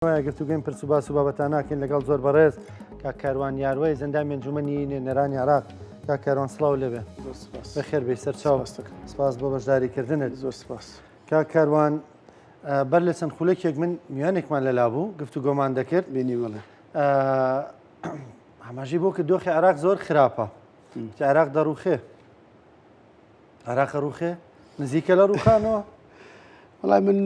گفتوگوین پرس و باس و بابەتاناکەین لەگەڵ زۆر بەڕێز کاکاروان یاروەی زەندامی ئەنجومەنی نێرانی عێراق. کاکاروان سڵاو لێبێ. بەخێر بێی سەرچاو. سپاس بۆ بەشداریکردنت. زۆر سپاس. کاکاروان بەر لە چەند خولەکێک من میوانێکمان لەلا بوو گفتوگۆمان دەکرد بینی وڵێ ئاماژەی بۆ کە دۆخی عێراق زۆر خراپە عێراق دەڕوخێ عێراق ڕوخێ نزیکە لە ڕوخانەوە. وڵای من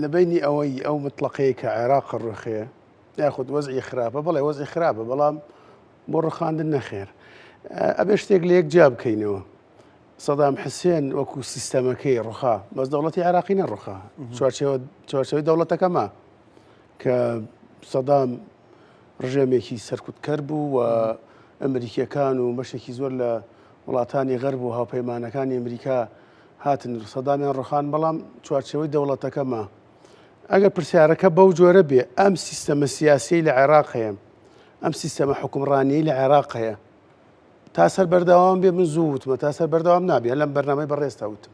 لە بینی ئەو مطلقەیە کە عێراق ڕوخێ یاخود وەزعی خراپە بەڵێ وەزعی خراپە بەڵام بۆ ڕوخاندن نەخێر ئەبێ شتێک لە یەک جیا بکەینەوە. سەدام حسێن وەکو سیستەمەکەی ڕوخا بەس دەوڵەتی عێراقی نەڕوخا چوارچێوەی دەوڵەتەکەما کە سەدام ڕژێمێکی سەرکوتکەر بوو و ئەمریکیەکان و بەشێکی زۆر لە وڵاتانی غەرب و هاوپەیمانەکانی ئەمریکا هاتن سەدامیان ڕوخان بەڵام چوارچێوەی دەوڵەتەکەما. ئەگەر پرسیارەکە بەو جۆرە بێ ئەم سیستەمە سیاسی لە عێراق هەیە ئەم سیستەمە حکومڕانی لە عێراق هەیە تا سەر بەردەوام بێ من زوو وتمە تا سەر بەردەوام نابێ لەم بەرنامەی بەڕێستا وتم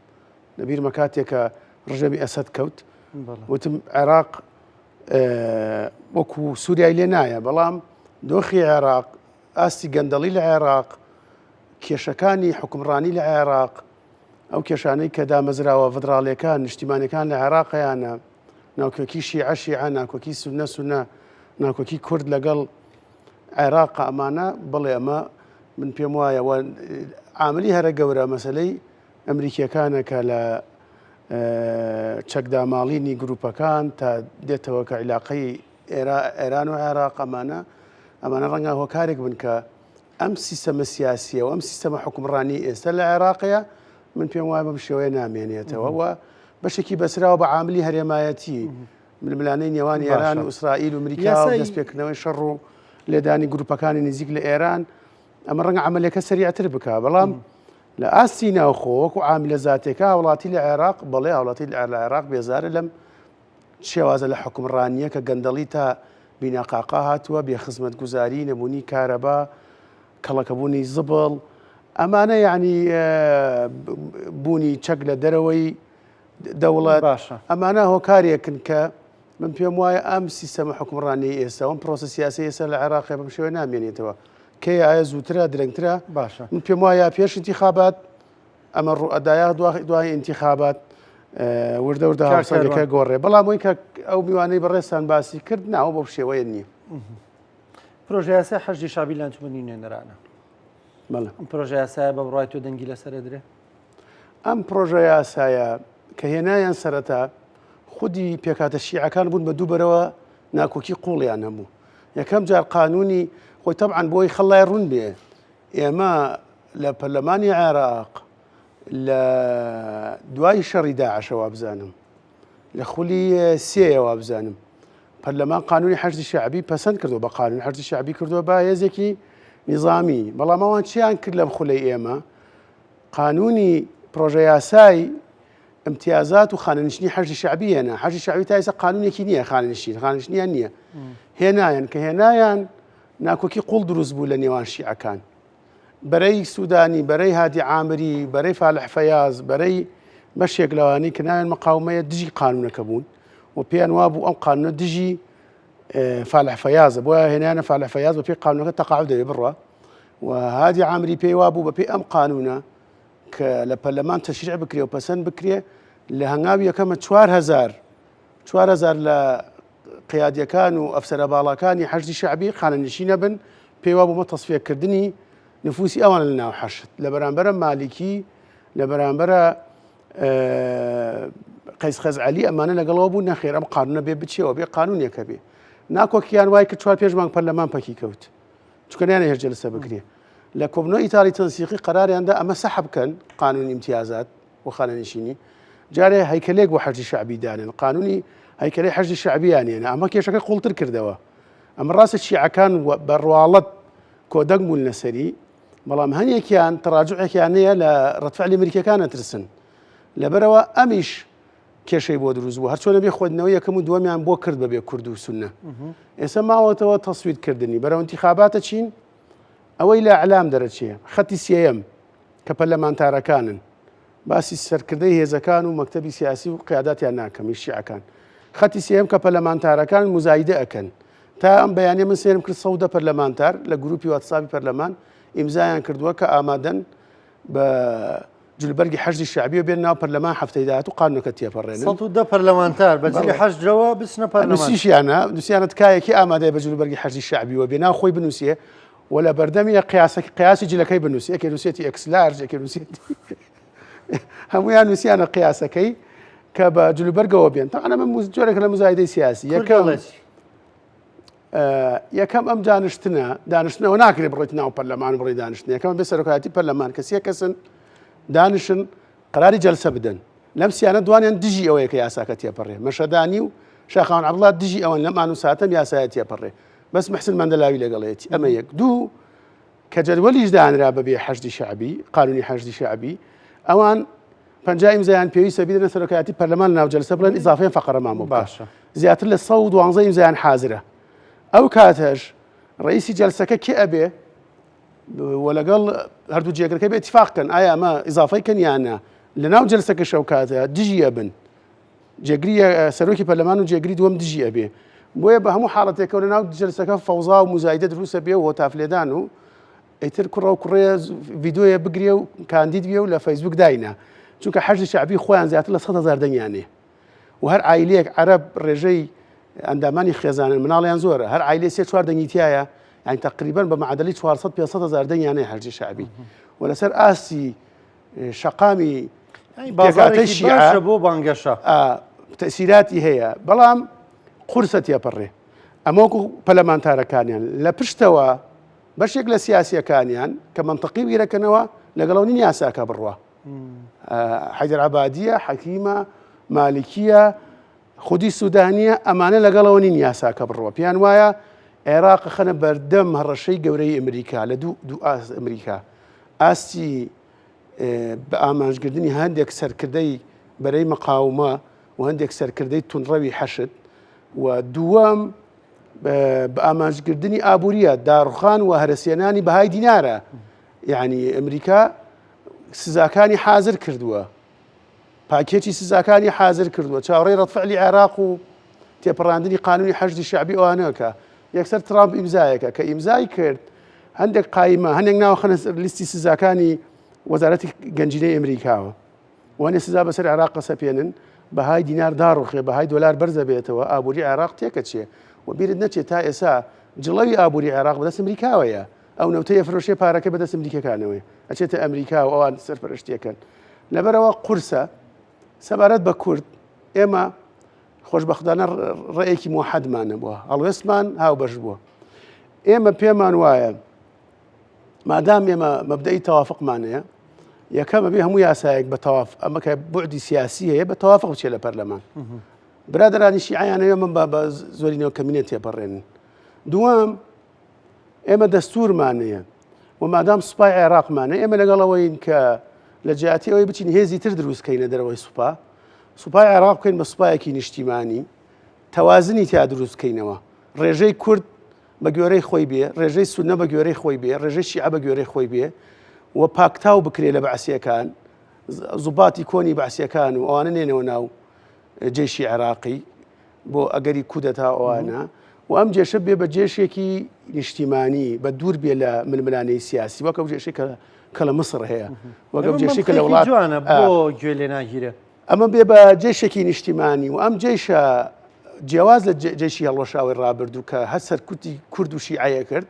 لەبیرمە کاتێکە ڕژەمی ئەسەد کەوت وتم عێراق وەکو سووریای لێ نایە بەڵام دۆخی عێراق ئاستی گەندەڵی لە عێراق کێشەکانی حکومڕانی لە عێراق ئەو کێشانەی کە دامەزراوە فدراڵیەکان نیشتیمانەکان لە عێراقیانە ناوکۆکی شیعە شیعە ناکۆکی سونە سونە ناکۆکی کورد لەگەڵ عێراق ئەمانە بڵێ ئەمە من پێم وایە عاملی هەرە گەورە مەسلەی ئەمریکیەکانە کە لە چەکداماڵینی گروپەکان تا دێتەوە کە عیلاقەی ئێران و عێراق ئەمانە ڕەنگە هۆکارێک بن کە ئەم سیستەمە سیاسیە و ئەم سیستەمە حکومڕانی ئێستا لە عێراقەیە من پێم وایە بەم شێوەیە نامێنێتەوە و بەشێکی بەسراوە بە عاملی هەرێمایەتی ململانەی نێوان ئێران و ئیسرائیل و ئەمریکا و دەستپێکردنەوەی شەڕ و لێدانی گروپەکانی نزیک لە ئێران ئەمە ڕەنگە عملەکە سەریعتر بکە بەڵام لە ئاستی ناوخۆ وەکو عاملە زاتێکە وڵاتی لە عێراق بەڵێ وڵاتی لە عێراق بێزارە لەم شێوازە لە حکومڕانیە کە گەندەڵی تا بیناقاقا هاتووە بێخزمەت گوزاری نەبوونی کارەبا کەڵەکەبوونی زبڵ ئەمانە یعنی بوونی چەک لە دەرەوەی دەوڵەت ئەمانە هۆکارێکن کە من پێم وایە ئەم سیستەمە حکومڕانی ئێستا ئەم پرۆسە سیاسی ئێستا لە عێراقی بەم شێوەیە نامێنێتەوە کەی ئایا زووترە درەنگترە باشە من پێم وایە پێش انتیخابات ئەمە ڕوئەدایە دوای انتیخابات وردە هاوسەنگەکە گۆڕێ بەڵام وی کە ئەو میوانەی بەڕێستان باسی کرد ناوە بەو شێوەیە نییە. پرۆژە یاسای حەجی شابی لە ئەنجومەنی نوێنەرانە ئەم پرۆژە یاسایە بە بڕای تۆ دەنگی لەسەر درێ ئەم پرۆژە یاسایە کە هێنایان سەرەتا خودی پێکاتە شیعەکان بوون بە دووبەرەوە ناکۆکی قوڵیان هەبوو. یەکەم جار قانونی خۆی تەبعاً بۆی خەڵای ڕوون بێ ئێمە لە پەرلەمانی عێراق لە دوای شەڕی داعشەوە بزانم لە خولی سێەوە بزانم پەرلەمان قانونی حەشدی شەعبی پەسەند کردو بە قانون حەشدی شەعبی کردووە با هێزێکی نیزامی بەڵام ئەوان چیان کرد لەم خولەی ئێمە قانونی پرۆژە یاسای امتیازات و خانەنشینی حەشدی شەعبی هێنا حەشدی شەعبی تا ئێستا قانونێکی نییە خانەنشینیان نییە هێنایان کە هێنایان ناکۆکی قوڵ دروست بوو لە نێوان شیعەکان بەرەی سوودانی بەرەی هادی عامری بەرەی فالح فەیاز بەرەی بەشێک لەوانی کە ناوێن مەقاومەیە دژی قانونەکە بوون و پێیان وابوو ئەم قانونە دژی فالح فەیازە بۆیە هێنایانە فالح فەیاز بە پێی قانونەکە تەقاعود دەوێ بڕوە و هادی عامری پێی وابوو بە پێی ئەم قانونە کە لە پەرلەمان تەشریع بکرێ و پەسەند بکرێ لە هەنگاوی یەکەمە 4,000 لە قیادیەکان و ئەفسەرە باڵەکانی حەشدی شەعبی خانەنشینە بن پێی وابوومە تەسفیەکردنی نفوسی ئەوان لە ناو حەشد لە بەرامبەرە مالیکی لە بەرامبەرە قەیس خەزعەلی ئەمانە لەگەڵەوە بوو نەخێر ئەم قانونە بێ بچێەوە بێ قانونێکە بێ ناکۆکیان وای کە 4 پێش مانگ پەرلەمان پەکی کەوت چونکە نیانە هێرش جەلسە بکرێ لە کۆبنەوەی ئیتاڵی تەنسیقی قەراریاندا ئەمە سەحب بکەن قانونی امتیازات و خانەنشینی جارێ هەیکەلێک بۆ حەشدی شەعبی دانێن قانونی هەیکەلەی حەشدی شەعبیانێنە ئەمە کێشەکە قوڵتر کردەوە ئەمە ڕاستە شیعەکان بەڕواڵەت کۆدەنگ بوون لەسەری بەڵام هەنێکیان تەڕاجوعێکیان هەیە لە ڕەتفعلی ئەمریکیەکانە ترسن لەبەرەوە ئەمیش کێشەی بۆ دروست بوو هەرچۆنە بێ خۆدنەوەی یەکەم و دووەمیان بۆ کرد بەبێ کورد و سونە ئێستا ماوەتەوە تەسویدکردنی بەرەو انتیخاباتە چین ئەوەی لە ئەعلام دەرەچێ خەتی سێیەم کە پەرلەمانتارەکانن باسی سەرکردەی هێزەکان و مەکتەبی سیاسی و قیاداتیان ناکەمی شیعەکان خەتی سێم کە پەرلەمانتارەکان مزایدە ئەکەن تا ئەم بەیانێ من سێرم کرد 100 پەرلەمانتار لە گروپی واتسابی پەرلەمان ئیمزایان کردووە کە ئامادەن بە جلبەرگی حەشدی شعبی و بێن ناو پەرلەمان هەفتەی داهات و قانونەکە تێپەڕێنن 110 پەرلەمانتار بەجلی حەشدرەوە بچنە پەرلەمان نووسیشیانە نووسیانە تکایەکی ئامادەی بە جلبەرگی حەشدی شعبی و بێ ناو خۆی بنووسێ و لە بەردەمی قیاسی جلەکەی بنووسی ئەکێ نووسێتی ئەکسلارج ئەکێ نووسێتی هەمویان نووسیانە قیاسەکەی کە بە جلوبەرگەوە بێن تا ئەمە جۆرێک لە مزایدەی سیاسی یەکەم ئەم دانیشتنەوە ناکرێت بڕێت ناو پەرلەمان بڕی دانیشتن یەکەم بێ سەرۆکایەتی پەرلەمان کەسیە کەسن دانیشن قەراری جەلسە بدەن لەم سیانە دوانیان دژی ئەوەیە کە یاساکە تێپەڕێ مەشەدانی و شاخەوان عەبدوڵڵا دژی ئەوەن لەم ئان و ساتەم یاسایە تێپەڕێ بەس محسن مەندەلاوی لەگەڵێتی ئەمە یەک دوو کە جەدوەلیش دانرا بەبێ حەشدی شعبی قانونی حەشدی شعبی ئەوان 50 ئیمزایان پێویستە بدەنە سەرۆکایەتی پەرلەمان ناو جەلسە بڵێن ئیزافەیان فەقەرەمان بۆ باشە زیاتر لە 112 ئیمزایان حازرە ئەو کاتەش ڕئیسی جەلسەکە کێ ئەبێ و لەگەڵ هەردوو جێگرەکە بێ اتفاقکەن ئایا ئەمە ئیزافەی کەن یانە لە ناو جەلسەکە شەو کاتە دژی ئەبن جێگری سەرۆکی پەرلەمان و جێگری دووەم دژی ئەبێ بۆیە بە هەموو حاڵەتێکەوە لە ناو جەلسەکە فەوزا و مزایدە دروستە بێ و هۆتافلێدان و ئیتر کوڕە و کوڕێ ڤیدۆیە بگرێ و کاندید بێ و لە فەیسبوک داینە چونکە حەشدی شعبی خۆیان زیاتر لە 100,000 دەنگیانێ و هەر عایلەیەک عەرەب ڕێژەی ئەندامانی خێزانن مناڵیان زۆرە هەر عایلێ 3-4 دەنگیتیایە یعنی تقریبا بە معادلی 400-500,000 دەنگیانەیە حەشدی شعبی و لەسەر ئاسی شەقامی بازارێکی باشە بۆ بانگەشە تەسیراتی هەیە بەڵام قورسە تێپەڕێ ئەمەوەکو پەرلەمانتارەکانیان لە پشتەوە بەشێک لە سیاسیەکانیان کە منطقی بیرەکەنەوە لەگەڵەوە نین یاساکە بڕوە حەیدەر عەبادیە حەکیمە مالیکیە خودی سوودانیە ئەمانە لەگەڵەوە نین یاساکە بڕوە پیان وایە عێراق خەنە بەردەم هەڕەشەی گەورەی ئەمریکا لە دوو ئاس ئەمریکا ئاستی بە ئامانجگردنی هەندێک سەرکردەی بەرەی مەقاومە و هەندێک سەرکردەی تونڕەوی حەشت و دووەم بە ئامانجگردنی ئابوووریە داڕوخان و هەرسێنانی بەهای دینارە یعنی ئەمریکا سزاکانی حازر کردووە پاکێتی سزاکانی حازر کردووە چاوەڕێی ڕەتفعلی عێراق و تێپەڕاندنی قانونی حەشدی شعبی ئەوانەکە یەکسەر ترامپ ئیمزایەکە کە ئیمزای کرد هەندێک قایمە هەندێک ناوخەنە لیستی سزاکانی وەزارەتی گەنجینەی ئەمریکاوە وانێ سزا بەسەر عێراق قەسەپێنن بەهای دینار داڕوخێ بەهای دۆلار بەرزە بێتەوە ئابووری عێراق تێکە چێ و بیرت نەچێت تا ئێسا جڵەوی ئابووری عێراق بەدەست ئەمریکاوەیە ئەو نەوتەیە فرۆشێ پارەکە بەدەست ئەمریکەکانەوەی ئەچێتە ئەمریکا و ئەوان سەرپەرشتیەکەن لەبەرەوە قورسە سەبارەت بە کورد ئێمە خۆشبەختانە ڕێیەکی موحەدمانە بووە هەڵوێستمان هاوبەش بووە ئێمە پێمان وایە مادام ئێمە مەبدەئی تەوافقمانەیە یەکەمە بێ هەموو یاسایەک بە تەواف ئەمە کە بوعدی سیاسی هەیە بە تەوافق بچێت لە پەرلەمان برادرانی شیعیانەوە من بە زۆرینەوە کەمینێت تێپەڕێنن دووەم ئێمە دەستورمانەیە و مادام سوپای عێراقمانە ئێمە لەگەڵەوەین کە لە جیاتی ئەوەی بچین هێزی تر دروستکەینە دەرەوەی سوپای عێراق بکەین بە سوپایەکی نیشتیمانی تەوازنی تیا دروستکەینەوە ڕێژەی کورد بە گوێرەی خۆی بێ ڕێژەی سونە بە گوێرەی خۆی بێ ڕێژەی شیعە بە گوێرەی خۆی بێ و پاکتاو بکرێ لە بەعسیەکان زوباتی کۆنی بەعسیەکان و ئەوانە نێنەوە ناو جێشی عێراقی بۆ ئەگەری کودەتا ئەوانە و ئەم جێشە بێ بە جێشێکی نیشتیمانی بە دوور بێ لە ململانەی سیاسی وەکە جێشی کە لە مسر هەیە وەگەم جێشی کە لە وڵات جوانە بۆ گوێ لێ ناگیرە ئەمە بێ بە جێشێکی نیشتیمانی و ئەم جێشە جیاواز لە جێشی هەڵوەشاوی ڕابردوو کە هەر سەرکوتی کورد و شیعەیە کرد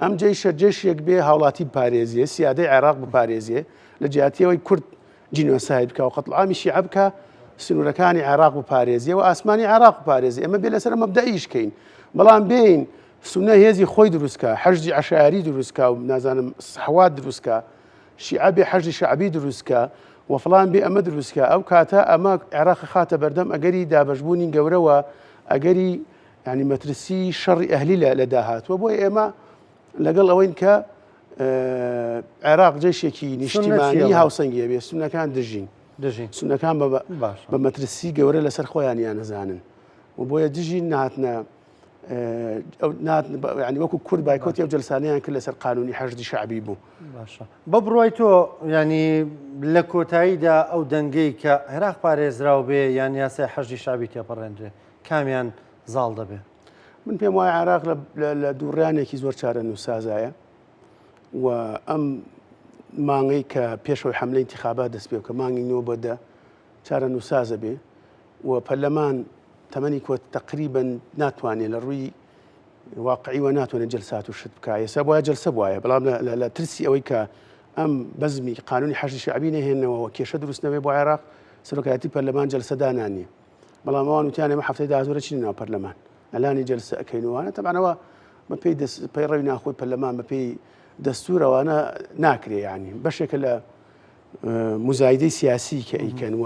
ئەم جێشە جێشێک بێ هاوڵاتی بپارێزیە سیادەی عێراق بپارێزیە لە جیاتیەوەی کورد جینۆساید بکە و قەتڵعامی شیعە بکە سنوورەکانی عێراق بپارێزیە و ئاسمانی عێراق بپارێزی ئەمە بێ لەسەر مەبدەئیشکەین بەڵام بین سونە هێزی خۆی دروستکە حەشدی عەشایری دروستکە و نازانم سەحوات دروستکە شیعە بێ حەشدی شەعبی دروستکە و فڵان بێ ئەمە دروستکە ئەو کاتە ئەمە عێراق خاتە بەردەم ئەگەری دابەشبوونی گەورەوە ئەگەری ینی مەترسی شەڕی ئەهلی لە داهاتوە بۆی ئێمە لەگەڵ ئەوەین کە عێراق جێشێکی نیشتیمانی هاوسەنگیە بێ سونەکان دژین سونەکان بە مەترسی گەورە لەسەر خۆیان یان نەزانن و بۆیە دژین ناتنە ینی وەکو کورد بایکۆتی ئەو جەلسانەیان کرد لەسەر قانونی حەشدی شعبی بوو باشە بە بڕوای تۆ ینی لە کۆتاییدا ئەو دەنگەی کە عێراق پارێزراو بێ یان یاسای حەشدی شعبی تێپەڕێنرێ کامیان زاڵ دەبێ؟ من پێم وایە عێراق لە دووڕیانێکی زۆر چارە نووسازایە و ئەم مانگەی کە پێشەوەی حملەی انتخابات دەست پێ کە مانگی نوێ بۆدە چارە نووسازە بێ و پەرلەمان تەمەنی کۆت تقریبن ناتوانێت لە ڕووی واقعیوە ناتوانێت جلسات و شت بکە ئێستا بۆیە جلسە بواە بەڵام لە ترسی ئەوەی کە ئەم بەزمی قانونی حەشی شعبی نەهێنەوە کێشە دروست نەبێ بۆ عێراق سەرۆکایەتی پەرلەمان جلسە دانانیە بەڵام ئەوان وتیان ئێمە هەفتەی داهاتوورە چین ناو پەرلەمان ئەلانی جلسە ئەەکەینەوەوانە تەبانەوە بەپێی ڕەوی ناخۆی پەرلەمان بەپێی دەستورەوانە ناکرێ ینی بەشێکە لە مزایدەی سیاسی کە ئەیکەن و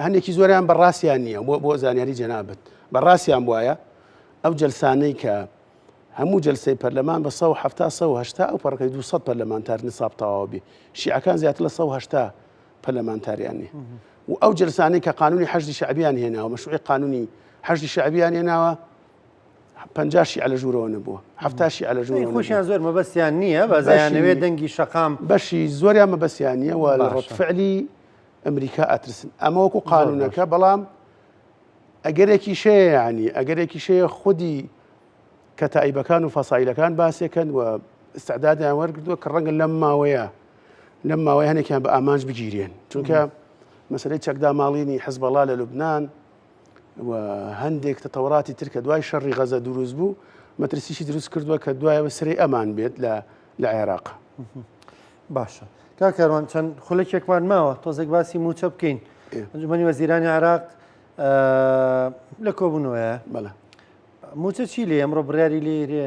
هەندێکی زۆریان بەڕاستیان نییە بۆ زانیاری جەنابەت بەڕاستیان وایە ئەو جلسانەی کە هەموو جلسەی پەرلەمان بە 1970 ئەو پەڕەکەی 200 پەرلەمانتار نساب تەواو بێ شیعەکان زیاتر لە 1970 پەرلەمانتاریانێ و ئەو جلسانەی کە قانونی حەشدی شعبیان هێناوە مەشروعی قانونی حەشدی شعبیان هێناوە 50 شیعە لە ژوورەوە نەبووە 70 شیعە لە ژوورەوە خۆشیان زۆر مەبەستیان نییە بەزایانەوێت دەنگی شەقام بەشی زۆریان مەبەستیان نییە و لە ڕەتفعلی ئەمریکا ئەترسن ئەمە وەکو قانونەکە بەڵام ئەگەرێکی شەیە ینی ئەگەرێکی شەیە خودی کەتائیبەکان و فەسایلەکان باسێکن و استعدادیان وەرگردووە کە ڕەنگە لەم ماوەیە هەنێکیان بە ئامانج بگیرێن چونکە مەسەلەی چەکدا ماڵینی حزبەڵا لە لوبنان و هەندێک تەتەوراتی تر کە دوای شەڕی غەزە دروست بوو مەترسیشی دروست کردووە کە دوایەوە سرەی ئەمان بێت لە عێراق. باشە کاکەڕوان چەند خولەکێکمان ماوە تۆزێک باسی موچە بکەین ئەنجومەنی وەزیرانی عێراق لە کۆبوونەوەیە بەڵێ موچە چی لێ ئەمڕۆ بڕیاری لێرێ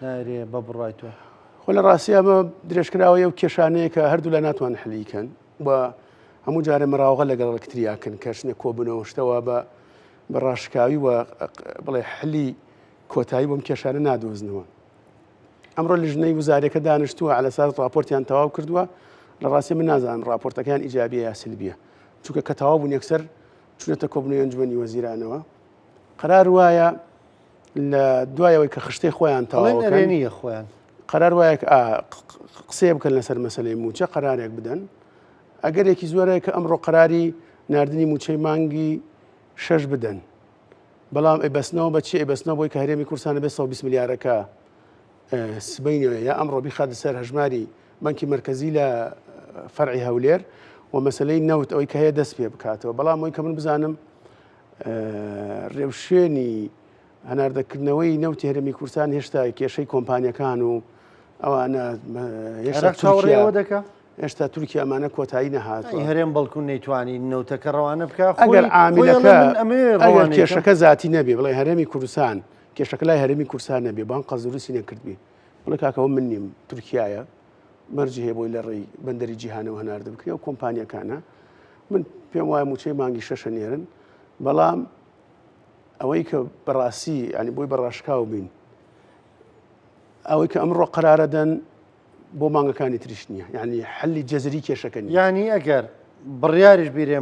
نارێ بە بڕایتەوە خۆ لە ڕاستی ئەمە درێژکراوە و کێشانەیە کە هەردوو لە ناتوان حلیکەن و هەموو جارە مراوغە لەگەڵ ئەلکتریاکن کەشنێک کۆبوونەوە شتەوە بە ڕاشکاوی و بڵێ حلی کۆتایی بۆم کێشانە نادۆزنەوە ئەمڕۆ لژنەی وزارەکە دانیشتووە لەسەر راپۆرتیان تەواو کردووە لە ڕاستی من نازانم راپۆرتەکان ئیجابیە یا سلبیە چونکە کە تەواو بوون یەکسەر چونەتە کۆبوونەوەی ئەنجومەنی وەزیرانەوە قەرار وایە لە دوایەوەی کە خشتەی خۆیان تەواوەکەنیە خۆیان قەرار وایە قسێ بکەن لەسەر مەسەلەی موچە قەرارێک بدەن ئەگەرێکی زۆرەیە کە ئەمڕۆ قەراری نردنی موچەی مانگی 6 بدەن بەڵام ئەیبەستنەوە بەچی ئەیبەستنەوە بۆی کە هەرێمی کوردستانە بێت 120 میلیارەکە سبەینەوە یا ئەمڕۆ بیخاتە سەر هەژماری بانکی مرکزی لە فەرعی هەولێر و مەسلەی نەوت ئەوەی کە هەیە دەست پێ بکاتەوە بەڵام ئەوەی کە من بزانم ڕێوشێنی هەناردەکردنەوەی نەوتی هەرێمی کوردستان هێشتا کێشەی کۆمپانیەکان و ئەوانە هێشتا تورکی ئەمانە کۆتایی نەهاتوە هەرێم بەڵکوون نەیتوانی نەوتەکە ڕەوانە بکە ئەگەر ئەگەر کێشەکە زیاتی نەبێ بڵێ هەرێمی کوردستان کێشەکە لای هەرێمی کوردستان نەبێ بان قەزدروستی نەکردبێ بڵێ کاکەوە من نیم تورکایە مەرجی هەیە بۆی لە ڕێی بەندەری جیهانەوە هەناردە بکرێ و کۆمپانیەکانە من پێم وایە موچەی مانگی 6 نێرن بەڵام ئەوەی کە بەڕاستی ینی بۆی بەڕاشکاو بین ئەوەی کە ئەمڕۆ قەرارەدەن بۆ مانگەکانی تریش نییە ینی حلی جەزری کێشەکەنی ینی ئەگەر بڕیاریش بیرێ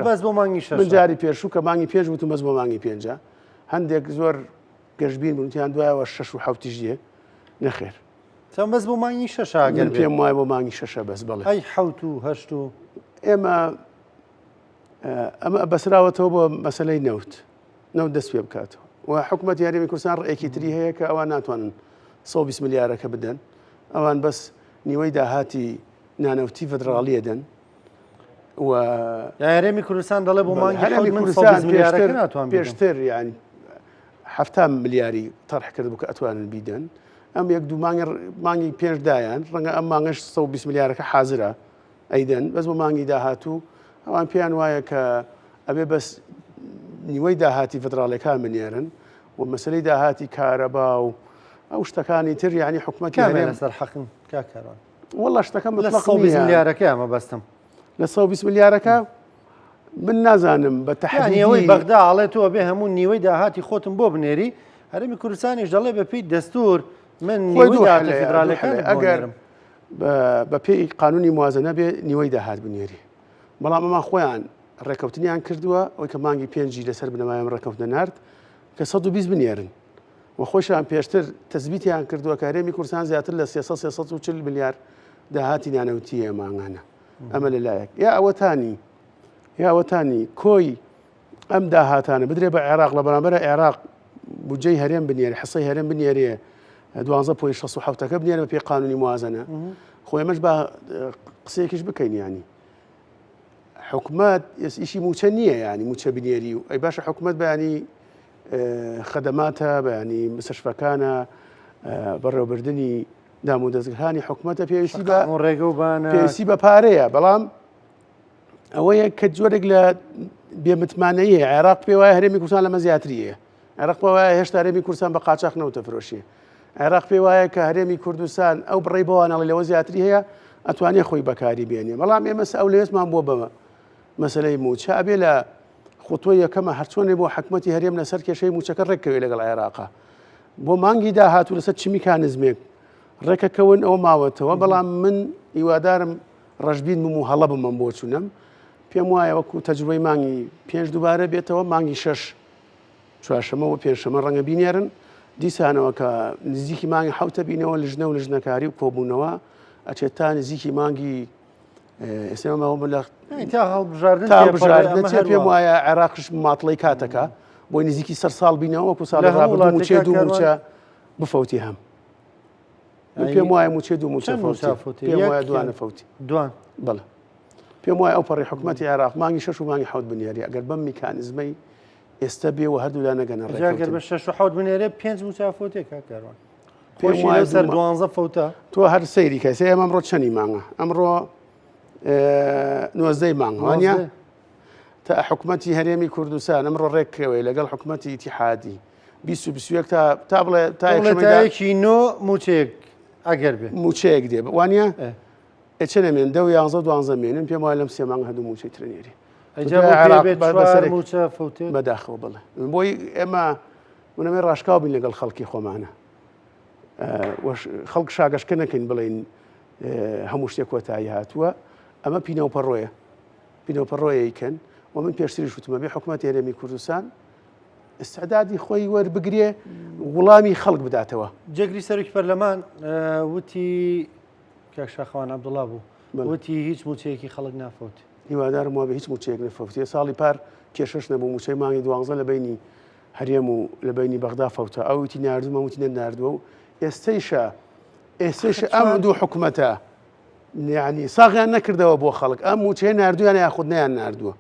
بەس بۆ مانگی 6 من جاری پێشوو کە مانگی پێش وتم بەس بۆ مانگی 5 هەندێک زۆر گەشتبین بوونیان دوایەوە 6 و 7 ژیە نەخێر چەند بەس بۆ مانگی 6 ئەگەر پێم وایە بۆ مانگی 6 بەس بڵێ ئەی 7 و 8 و ئەمە بەسراوەتەوە بۆ مەسلەی نەوت دەست پێ بکاتەوە و حکوومەت یاریمی کوردستان ڕێکی تری هەیە کە ئەوان ناتوانن 120 میلیارەکە بدەن ئەوان بەس نیوەی داهاتی نانەوتی فدراڵیە دەن و هەرێمی کوردستان دەڵێ بۆ مانگی کوردستان پێشتر ینی 7 میلیاری تەرح کرد بوو کە ئەتوانن بیدەن ئەم یەک دوو مانگی پێشدایان ڕەنگە ئەم مانگەش 120 میلیارەکە حازرە ئەیدەن بەس بۆ مانگی داهاتوو ئەوان پێیان وایە کە ئەبێ بەس نیوەی داهاتی فدراڵەکان بنێرن و مەسلەی داهاتی کارەبا و ئەو شتەکانی تر ینی حکوومەتی لەسەر حەقن کاکەڕوان وەڵا شتەکە لە 120 میلیارەکە ئەمە بەستم لە 120 میلیارەکە من نازانم بە تەحدیدەوەی بەغدا ئاڵێتەوە بێ هەموو نیوەی داهاتی خۆتم بۆ بنێری هەرێمی کوردستانیش دەڵێ بەپێی دەستور من نیوەی داهاتی فدراڵەکان ئەگەر بە پێی قانونی موازنە بێ نیوەی داهات بنێری بەڵام ئەمە خۆیان ڕێکەوتنیان کردووە ئەوەی کە مانگی 5 لەسەر بنەمایم ڕێکەوتنە نرد کە 120 بنێرن و خۆشیان پێشتر تەزبیتیان کردووە کە هەرێمی کوردستان زیاتر لە 340 میلیارد داهاتی نانەوتیە مانگانە ئەمە لەلایەک یا ئەوەتانی کۆی ئەم داهاتانە بدرێ بە عێراق لە بەرامبەر عێراق بودجەی هەرێم بنێرێ حسەی هەرێم بنێرێ 12.67 بنێرە بە پێی قانونی موازنە خۆی ئەمەش بە قسەیەکیش بکەین ینی حکومت ئیشی موچە نییە ینی موچە بنێری و ئەی باشە حکومت بەیانی خەدەماتە بەیانی مستشفەکانە بەڕێوەبردننی دام و دەستگاکانی حکومەتە پێویستی بە پارەیە بەڵام ئەوەیە کە جۆرێک لە بێمتمانەیە عێراق پێ وایە هەرێمی کوردستان لەمە زیاتریە عێراق پێ وایە هێشتا هەرێمی کوردستان بە قاچاق نەوتە فرۆشیە عێراق پێ وایە کە هەرێمی کوردستان ئەو بڕێی بەوانەڵی لەوە زیاتری هەیە ئەتوانێت خۆی بەکاری بێنێ بەڵام ئێمە ئەو لەوێستمان بۆ بەمە مەسلەی موچە ئەبێ لە خوتوۆی یەکەمە هەرچۆنێ بۆ حکومەتی هەرێم لەسەر کێشەی موچەکە ڕێککەوێ لەگەڵ عێراقا بۆ مانگی داهاتوو لەسەر چ میکانزمێک ڕێکەکەون ئەوە ماوەتەوە بەڵام من هیوادارم ڕەشبین بم و هەڵە بمەم بۆ چوونم پێم وایە وەکو تەجروبەی مانگی 5 دووبارە بێتەوە مانگی 6 چوارشەمە و پێنجشەمە ڕەنگە بینێرن دیسانەوە کە نزیکی مانگی حوتە بینەوە لژنە و لژنەکاری و کۆبوونەوە ئەچێت تا نزیکی مانگی ئێسمەوە لە هەڵبژاردن پێم وایە عێراقش ماتڵی کاتەکە بۆی نزیکی سەر ساڵ بینەوە وەکو ساڵ ڕابردوو موچێ دوو موچە بفەوتی هەم پێم وایە موچێ دوو موچە پێم وایە دوانە فەوتی دوان بەڵێ پێم وایە ئەو پەڕی حکومەتی عێراق مانگی 6 و مانگی حوت بنێری ئەگەر بەم میکانزمەی ئێستا بێ و هەردوو لا نەگەنە ڕێگەر بە 6 و حوت بنێرێ 5 موچە فەوتێک کاکەڕوان پێم وایە سەر 12 فەوتە تۆ هەر سەیری کەسێ ئەمە ئەمڕۆ چەندی مانگە ئەمڕۆ 19 مانگ وانە تا حکومەتی هەرێمی کوردستان ئەمڕۆ ڕێککەوێ لەگەڵ حکومەتی ئیتیحادی 20 تا بڵێ تایەکی نۆ موچەیەک ئەگەر بێ موچەیەک دێ وانە چەنەمێن 10 مێنن پێم وایە لەم 3 مانگ هەردوو موچەی ترێنێری موچە فەوتێ بەداخەوە بڵێ بۆی ئێمە ونەمێ ڕاشکاو بین لەگەڵ خەڵکی خۆمانە خەڵک شاگەشکە نەکەین بڵێن هەموو شتێک کۆتایی هاتووە ئەمە پینەوەپەڕۆیەکەن و من پێشتریش وتمە بێ حکومەتی هەرێمی کوردستان استعدادی خۆی وەربگرێ وڵامی خەڵک بداتەوە جێگری سەرۆکی پەرلەمان وتی کاک شاخەوان عەبدوڵڵا بوو وتی هیچ موچەیەکی خەڵک نافەوتی هیوادارم وابێ هیچ موچەیەک نەفەوتێ ساڵی پار کێشەش نەبوو موچەی مانگی 12 لە بینی هەرێم و لە بینی بەغدا فەوتە ئەو وتی ناردوومە وتی نەناردووە و ئێستەیشە ئەم دوو حکومەتە یعنی ساغیان نەکردەوە بۆ خەڵک ئەم موچەیە ناردویان یاخود نەیان ناردووە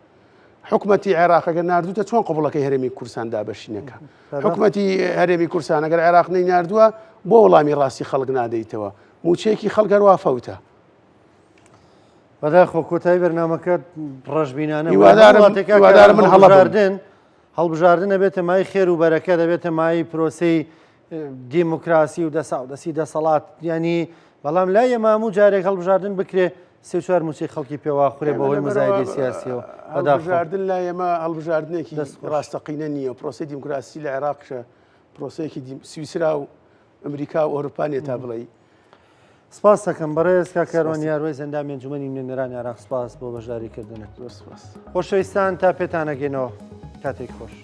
حکومەتی عێراقەکە ناردووتە چۆن قبوڵەکەی هەرێمی کوردستان دابەشینەکە حکومەتی هەرێمی کوردستان ئەگەر عێراق نەی ناردووە بۆ وەڵامی ڕاستی خەڵک نادەیتەوە موچەیەکی خەڵک هەروە فەوتە بەداخۆ کۆتایی بەرنامەکە ڕەشبینانە هیوادارم من هەڵبژاردن ئەبێتە مای خێر و بەرەکە دەبێتە مای پرۆسەی دیموکراسی و دەستی دەسەڵات ینی بەڵام لای ئەماموو جارێک هەڵبژاردن بکرێ 3-4 موچەی خەڵکی پێواخورێ بەهۆی مزایدەی سیاسیەوە هەڵبژاردن لای ئێمە هەڵبژاردنێکی ڕاستەقینە نییە پرۆسی دیموکراسی لە عێراقشە پرۆسەیەکی سویسرا و ئەمریکا و ئەوروپانێ تا بڵێ سپاس دەکەم بەڕێز کاکەڕوان یاروێی زەندامی ئەنجومەنی نوێنەرانی عێراق سپاس بۆ بەشداریکردنت خۆشەویستان تا پێتانەگەینەوە کاتێک خۆش